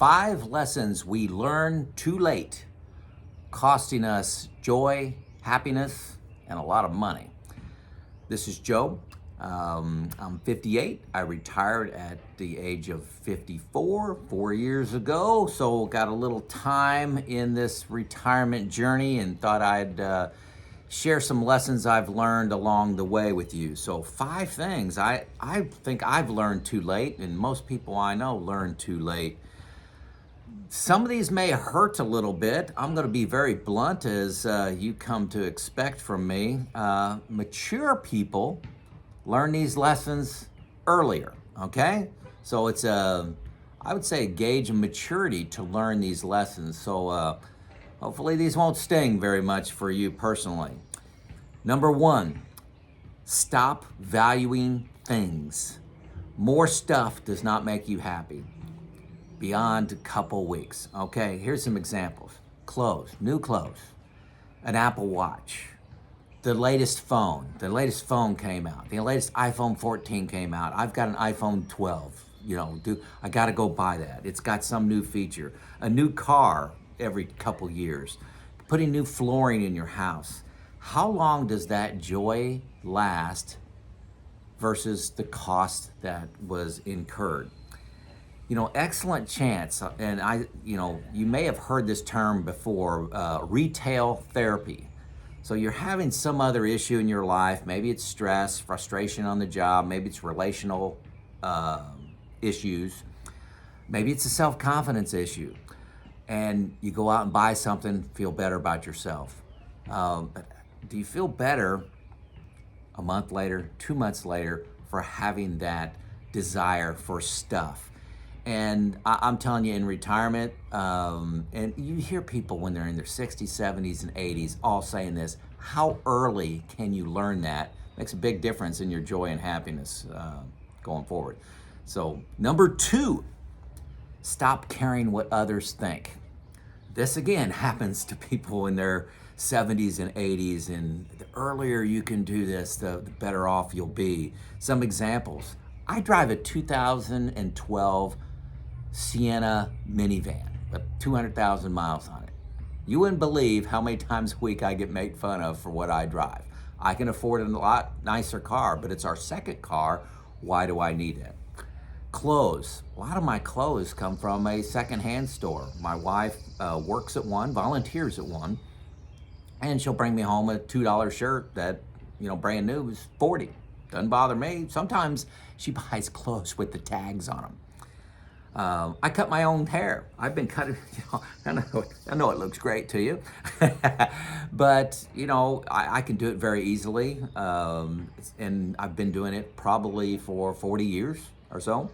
5 lessons we learn too late, costing us joy, happiness, and a lot of money. This is Joe. I'm 58. I retired at the age of 54 4 years ago, so got a little time in this retirement journey and thought I'd share some lessons I've learned along the way with you. So 5 things I think I've learned too late, and most people I know learn too late. Some of these may hurt a little bit. I'm going to be very blunt, as you come to expect from me. Mature people learn these lessons earlier, okay? So it's I would say, a gauge of maturity to learn these lessons. So hopefully these won't sting very much for you personally. Number 1, stop valuing things. More stuff does not make you happy beyond a couple weeks. Okay, here's some examples. Clothes, new clothes, an Apple Watch, the latest phone. The latest phone came out. The latest iPhone 14 came out. I've got an iPhone 12. I got to go buy that. It's got some new feature. A new car every couple years. Putting new flooring in your house. How long does that joy last versus the cost that was incurred? Excellent chance, and you may have heard this term before, retail therapy. So you're having some other issue in your life. Maybe it's stress, frustration on the job. Maybe it's relational issues. Maybe it's a self-confidence issue. And you go out and buy something, feel better about yourself. But do you feel better a month later, 2 months later, for having that desire for stuff? And I'm telling you, in retirement, and you hear people when they're in their 60s, 70s, and 80s all saying this, how early can you learn that? Makes a big difference in your joy and happiness going forward. So number 2, stop caring what others think. This again happens to people in their 70s and 80s, and the earlier you can do this, the better off you'll be. Some examples. I drive a 2012 Sienna minivan with 200,000 miles on it. You wouldn't believe how many times a week I get made fun of for what I drive. I can afford a lot nicer car, but it's our second car. Why do I need it? Clothes. A lot of my clothes come from a secondhand store. My wife works at one, volunteers at one, and she'll bring me home a $2 shirt that, brand new is $40. Doesn't bother me. Sometimes she buys clothes with the tags on them. I cut my own hair. I've been cutting, I know it looks great to you, but I can do it very easily. And I've been doing it probably for 40 years or so.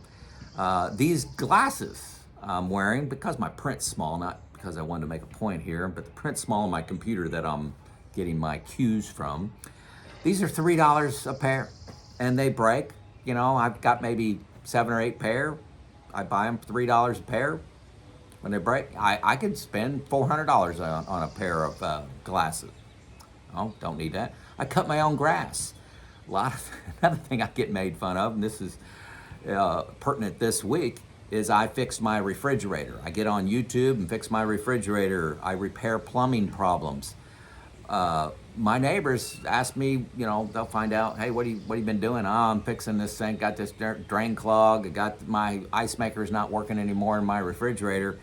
These glasses I'm wearing, because my print's small, not because I wanted to make a point here, but the print's small on my computer that I'm getting my cues from. These are $3 a pair, and they break. I've got maybe 7 or 8 pair. I buy them $3 a pair. When they break, I could spend $400 on a pair of glasses. Oh, don't need that. I cut my own grass. Another thing I get made fun of, and this is pertinent this week, is I fixed my refrigerator. I get on YouTube and fix my refrigerator. I repair plumbing problems. My neighbors ask me, they'll find out, hey, what have you been doing? Oh, I'm fixing this thing, got this drain clog, I got my ice maker's not working anymore in my refrigerator.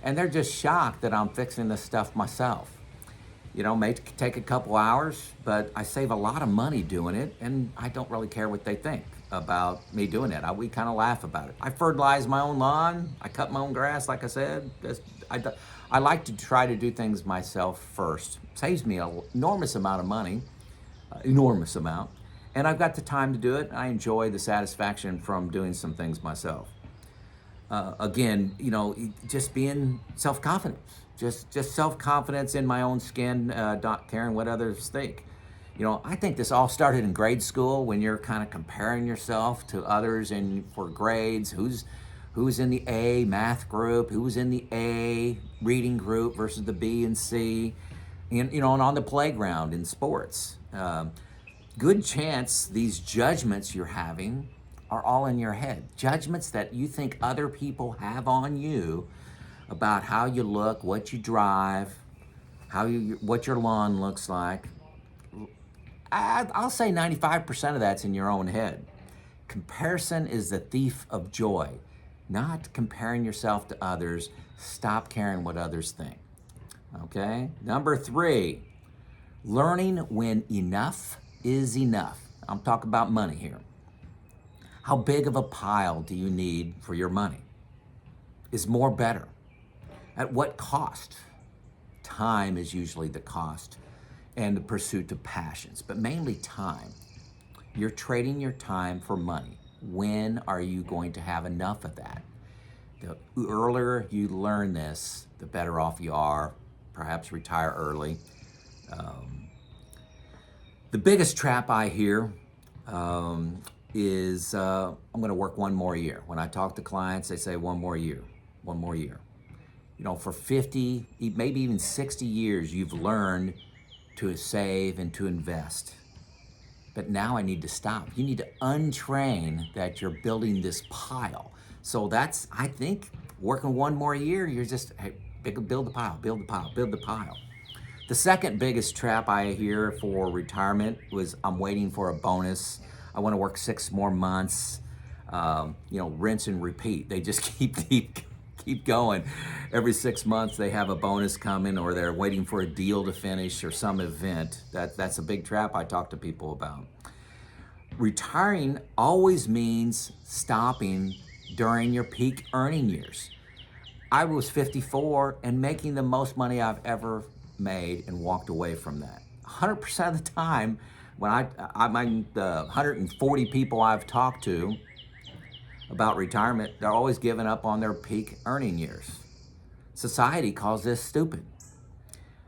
And they're just shocked that I'm fixing this stuff myself. May take a couple hours, but I save a lot of money doing it, and I don't really care what they think about me doing it. We kind of laugh about it. I fertilize my own lawn. I cut my own grass, like I said. I like to try to do things myself first. Saves me an enormous amount of money, enormous amount, and I've got the time to do it. I enjoy the satisfaction from doing some things myself. Again, just being self-confidence, just self-confidence in my own skin, not caring what others think. I think this all started in grade school, when you're kind of comparing yourself to others and for grades, who's in the A math group, who's in the A reading group versus the B and C, and on the playground in sports. Good chance these judgments you're having are all in your head. Judgments that you think other people have on you about how you look, what you drive, what your lawn looks like. I'll say 95% of that's in your own head. Comparison is the thief of joy. Not comparing yourself to others. Stop caring what others think. Okay? Number 3, learning when enough is enough. I'm talking about money here. How big of a pile do you need for your money? Is more better? At what cost? Time is usually the cost, and the pursuit of passions, but mainly time. You're trading your time for money. When are you going to have enough of that? The earlier you learn this, the better off you are. Perhaps retire early. The biggest trap I hear is I'm going to work one more year. When I talk to clients, they say one more year, one more year. You know, for 50, maybe even 60 years, you've learned to save and to invest. But now I need to stop. You need to untrain that you're building this pile. So that's, I think, working one more year, you're just, hey, build the pile, build the pile, build the pile. The second biggest trap I hear for retirement was I'm waiting for a bonus. I want to work 6 more months. Rinse and repeat. They just keep going. Every 6 months they have a bonus coming, or they're waiting for a deal to finish or some event. That's a big trap I talk to people about. Retiring always means stopping during your peak earning years. I was 54 and making the most money I've ever made and walked away from that. 100% of the time, when the 140 people I've talked to about retirement, they're always giving up on their peak earning years. Society calls this stupid.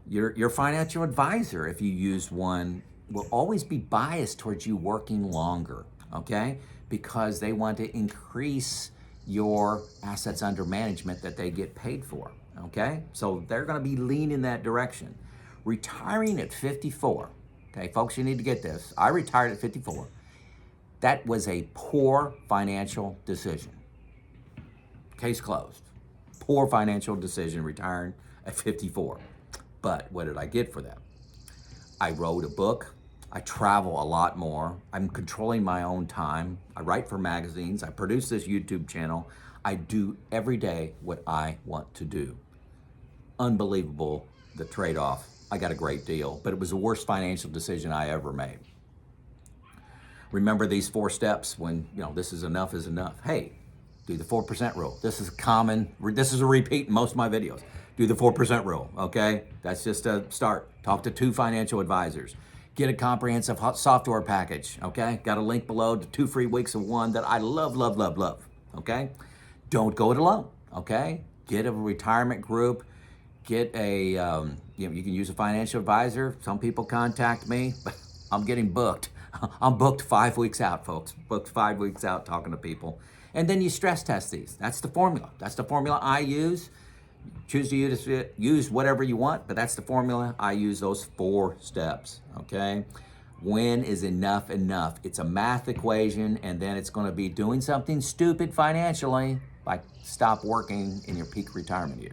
Your financial advisor, if you use one, will always be biased towards you working longer, okay? Because they want to increase your assets under management that they get paid for, okay? So they're gonna be leaning in that direction. Retiring at 54, okay, folks, you need to get this. I retired at 54. That was a poor financial decision. Case closed. Poor financial decision retiring at 54. But what did I get for that? I wrote a book. I travel a lot more. I'm controlling my own time. I write for magazines. I produce this YouTube channel. I do every day what I want to do. Unbelievable, the trade-off. I got a great deal, but it was the worst financial decision I ever made. Remember these 4 steps when, this is enough is enough. Hey, do the 4% rule. This is a repeat in most of my videos. Do the 4% rule, okay? That's just a start. Talk to 2 financial advisors. Get a comprehensive software package, okay? Got a link below to 2 free weeks of one that I love, love, love, love, okay? Don't go it alone, okay? Get a retirement group. Get a, you can use a financial advisor. Some people contact me, but I'm getting booked. I'm booked 5 weeks out, folks. Booked 5 weeks out talking to people. And then you stress test these. That's the formula. That's the formula I use. Choose to use whatever you want, but that's the formula. I use those 4 steps, okay? When is enough enough? It's a math equation, and then it's going to be doing something stupid financially, like stop working in your peak retirement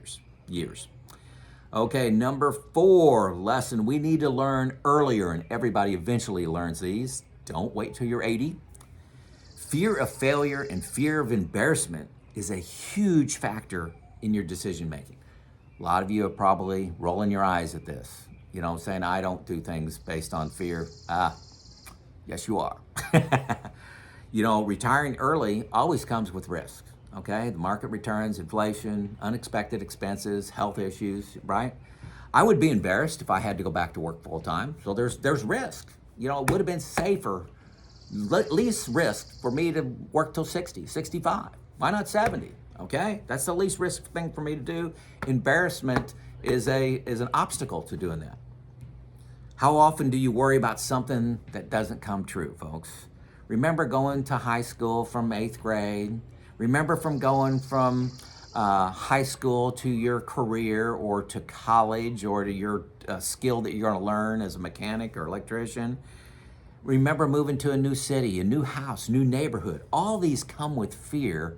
years. Okay, number 4 lesson we need to learn earlier, and everybody eventually learns these. Don't wait till you're 80. Fear of failure and fear of embarrassment is a huge factor in your decision making. A lot of you are probably rolling your eyes at this, saying I don't do things based on fear. Yes you are. Retiring early always comes with risk. Okay, the market returns, inflation, unexpected expenses, health issues, right? I would be embarrassed if I had to go back to work full time. So there's risk. It would have been safer, least risk for me to work till 60, 65. Why not 70? Okay, that's the least risk thing for me to do. Embarrassment is an obstacle to doing that. How often do you worry about something that doesn't come true, folks? Remember going to high school from 8th grade? Remember from going from high school to your career or to college or to your skill that you're going to learn as a mechanic or electrician? Remember moving to a new city, a new house, new neighborhood. All these come with fear,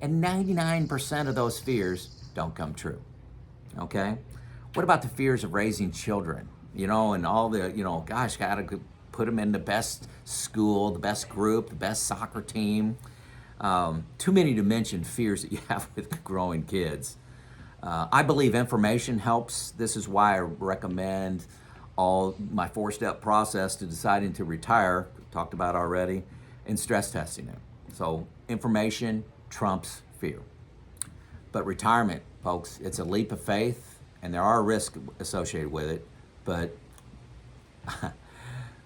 and 99% of those fears don't come true. Okay? What about the fears of raising children? And all the, gosh, gotta put them in the best school, the best group, the best soccer team. Too many to mention fears that you have with growing kids. I believe information helps. This is why I recommend all my 4-step process to deciding to retire, talked about already, and stress testing it. So information trumps fear. But retirement, folks, it's a leap of faith, and there are risks associated with it, but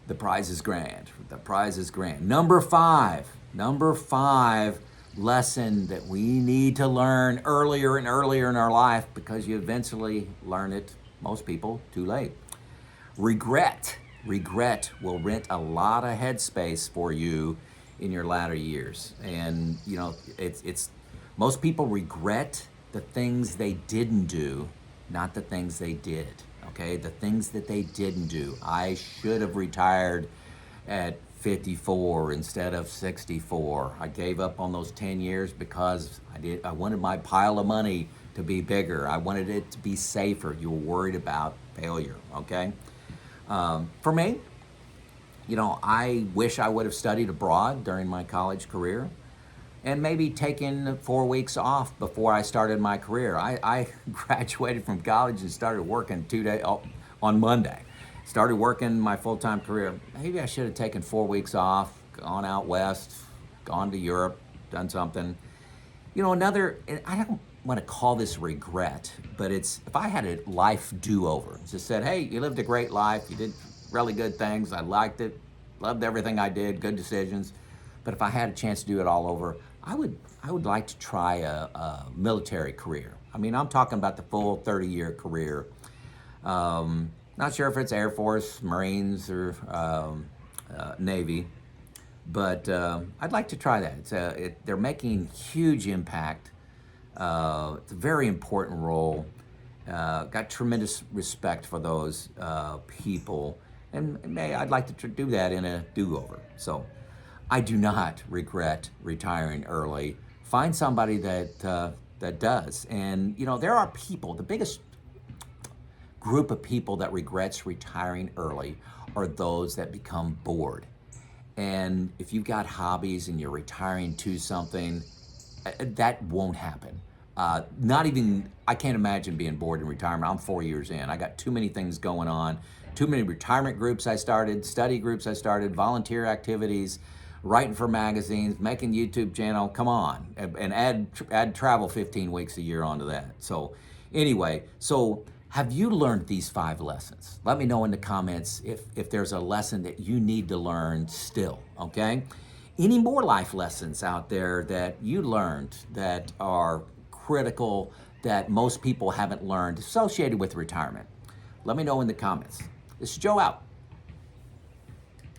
the prize is grand. The prize is grand. Number five lesson that we need to learn earlier and earlier in our life, because you eventually learn it, most people, too late. Regret will rent a lot of headspace for you in your latter years. And it's most people regret the things they didn't do, not the things they did. Okay, the things that they didn't do. I should have retired at 54 instead of 64. I gave up on those 10 years because I wanted my pile of money to be bigger. I wanted it to be safer. You were worried about failure. Okay. For me, I wish I would have studied abroad during my college career and maybe taken 4 weeks off before I started my career. I graduated from college and started working on Monday. Started working my full-time career. Maybe I should have taken 4 weeks off, gone out west, gone to Europe, done something. I don't want to call this regret, but it's if I had a life do-over, just said, hey, you lived a great life, you did really good things, I liked it, loved everything I did, good decisions, but if I had a chance to do it all over, I would like to try a military career. I'm talking about the full 30-year career. Not sure if it's Air Force, Marines, or Navy, but I'd like to try that. They're making huge impact. It's a very important role. Got tremendous respect for those people, and I'd like to do that in a do-over. So I do not regret retiring early. Find somebody that does. And there are people, the biggest group of people that regrets retiring early are those that become bored. And if you've got hobbies and you're retiring to something, that won't happen. I can't imagine being bored in retirement. I'm 4 years in. I got too many things going on, too many retirement groups I started, study groups I started, volunteer activities, writing for magazines, making YouTube channel. Come on, and add travel 15 weeks a year onto that. So anyway, have you learned these 5 lessons? Let me know in the comments if there's a lesson that you need to learn still, okay? Any more life lessons out there that you learned that are critical that most people haven't learned associated with retirement? Let me know in the comments. This is Joe out.